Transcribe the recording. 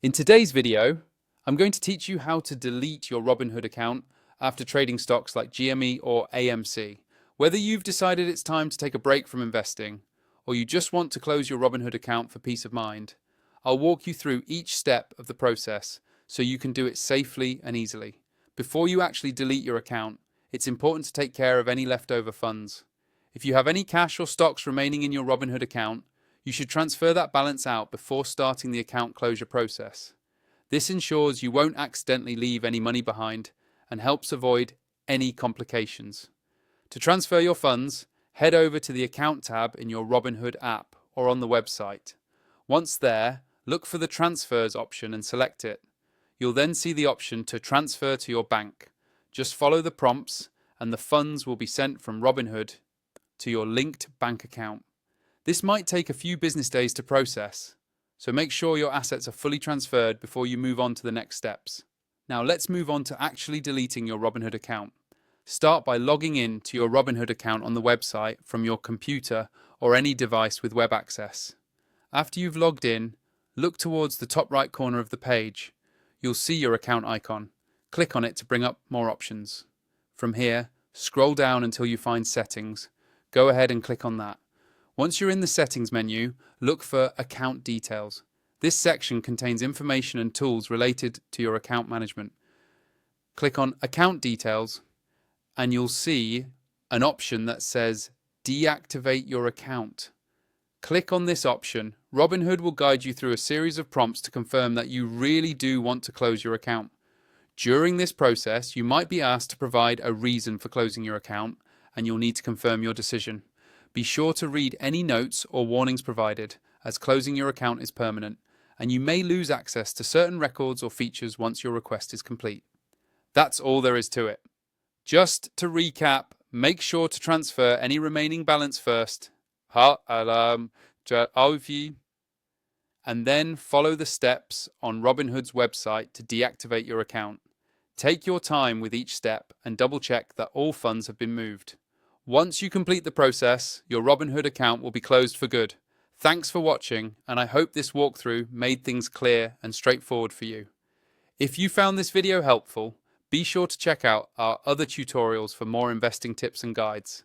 In today's video, I'm going to teach you how to delete your Robinhood account after trading stocks like GME or AMC. Whether you've decided it's time to take a break from investing, or you just want to close your Robinhood account for peace of mind, I'll walk you through each step of the process so you can do it safely and easily. Before you actually delete your account, it's important to take care of any leftover funds. If you have any cash or stocks remaining in your Robinhood account, you should transfer that balance out before starting the account closure process. This ensures you won't accidentally leave any money behind and helps avoid any complications. To transfer your funds, head over to the Account tab in your Robinhood app or on the website. Once there, look for the Transfers option and select it. You'll then see the option to transfer to your bank. Just follow the prompts and the funds will be sent from Robinhood to your linked bank account. This might take a few business days to process, so make sure your assets are fully transferred before you move on to the next steps. Now let's move on to actually deleting your Robinhood account. Start by logging in to your Robinhood account on the website from your computer or any device with web access. After you've logged in, look towards the top right corner of the page. You'll see your account icon. Click on it to bring up more options. From here, scroll down until you find Settings. Go ahead and click on that. Once you're in the Settings menu, look for Account Details. This section contains information and tools related to your account management. Click on Account Details and you'll see an option that says Deactivate your account. Click on this option. Robinhood will guide you through a series of prompts to confirm that you really do want to close your account. During this process, you might be asked to provide a reason for closing your account, and you'll need to confirm your decision. Be sure to read any notes or warnings provided, as closing your account is permanent, and you may lose access to certain records or features once your request is complete. That's all there is to it. Just to recap, make sure to transfer any remaining balance first, and then follow the steps on Robinhood's website to deactivate your account. Take your time with each step and double check that all funds have been moved. Once you complete the process, your Robinhood account will be closed for good. Thanks for watching, and I hope this walkthrough made things clear and straightforward for you. If you found this video helpful, be sure to check out our other tutorials for more investing tips and guides.